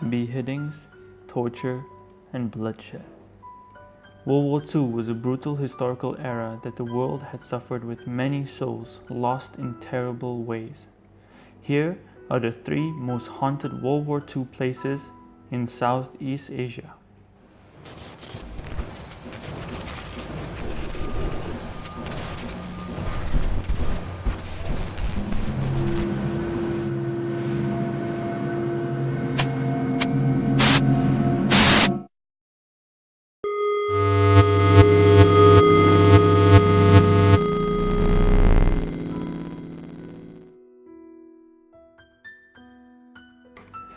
beheadings, torture, and bloodshed. World War II was a brutal historical era that the world had suffered, with many souls lost in terrible ways. Here are the 3 most haunted World War II places in Southeast Asia.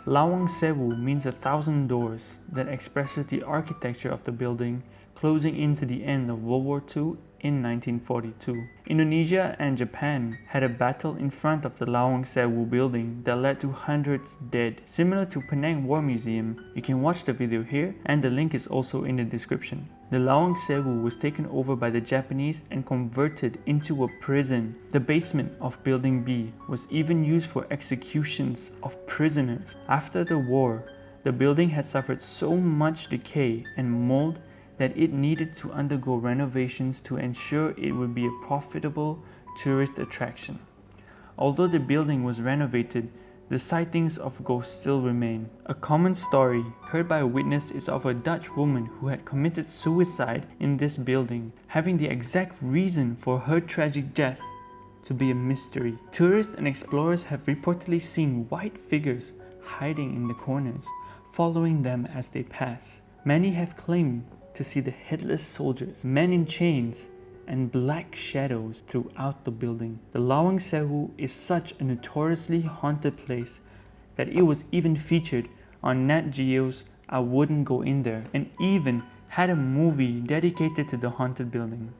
Lawang Sewu means 1,000 doors, that expresses the architecture of the building, closing into the end of World War II in 1942. Indonesia and Japan had a battle in front of the Lawang Sewu building that led to hundreds dead. Similar to Penang War Museum, you can watch the video here and the link is also in the description. The Lawang Sewu was taken over by the Japanese and converted into a prison. The basement of Building B was even used for executions of prisoners. After the war, the building had suffered so much decay and mold that it needed to undergo renovations to ensure it would be a profitable tourist attraction. Although the building was renovated, the sightings of ghosts still remain. A common story heard by a witness is of a Dutch woman who had committed suicide in this building, having the exact reason for her tragic death to be a mystery. Tourists and explorers have reportedly seen white figures hiding in the corners, following them as they pass. Many have claimed to see the headless soldiers, men in chains, and black shadows throughout the building. The Lawang Sewu is such a notoriously haunted place that it was even featured on Nat Geo's I Wouldn't Go In There, and even had a movie dedicated to the haunted building.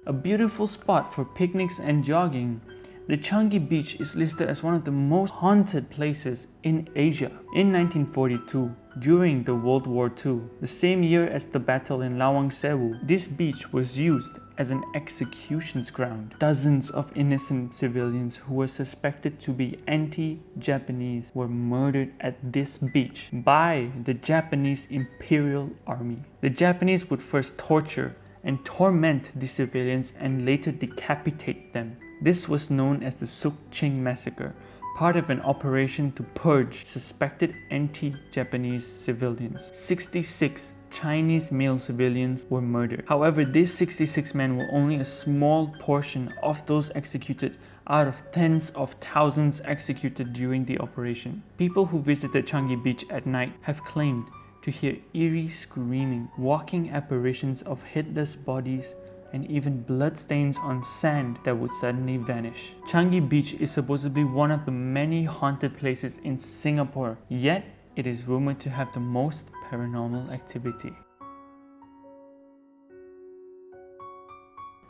A beautiful spot for picnics and jogging, the Changi Beach is listed as one of the most haunted places in Asia. In 1942, during the World War II, the same year as the battle in Lawang Sewu, this beach was used as an executions ground. Dozens of innocent civilians who were suspected to be anti-Japanese were murdered at this beach by the Japanese Imperial Army. The Japanese would first torture and torment the civilians and later decapitate them. This was known as the Sukching Massacre, part of an operation to purge suspected anti-Japanese civilians. 66 Chinese male civilians were murdered. However, these 66 men were only a small portion of those executed out of tens of thousands executed during the operation. People who visited Changi Beach at night have claimed to hear eerie screaming, walking apparitions of headless bodies, and even bloodstains on sand that would suddenly vanish. Changi Beach is supposedly one of the many haunted places in Singapore, yet it is rumored to have the most paranormal activity.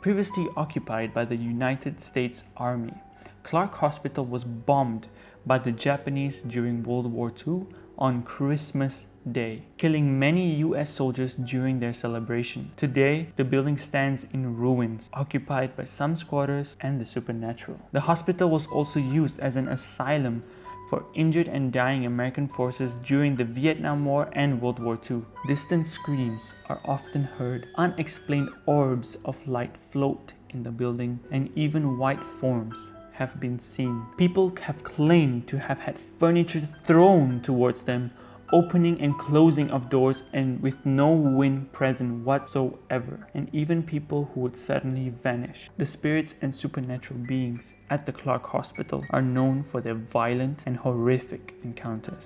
Previously occupied by the United States Army, Clark Hospital was bombed by the Japanese during World War II on Christmas Day, killing many US soldiers during their celebration. Today, the building stands in ruins, occupied by some squatters and the supernatural. The hospital was also used as an asylum for injured and dying American forces during the Vietnam War and World War II. Distant screams are often heard. Unexplained orbs of light float in the building, and even white forms have been seen. People have claimed to have had furniture thrown towards them, opening and closing of doors and with no wind present whatsoever, and even people who would suddenly vanish. The spirits and supernatural beings at the Clark Hospital are known for their violent and horrific encounters.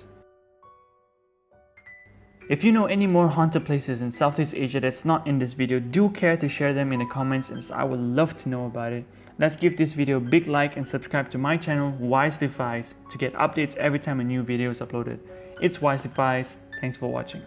If you know any more haunted places in Southeast Asia that's not in this video, do care to share them in the comments, as I would love to know about it. Let's give this video a big like and subscribe to my channel Wise Defies to get updates every time a new video is uploaded. It's Wise Defies. Thanks for watching.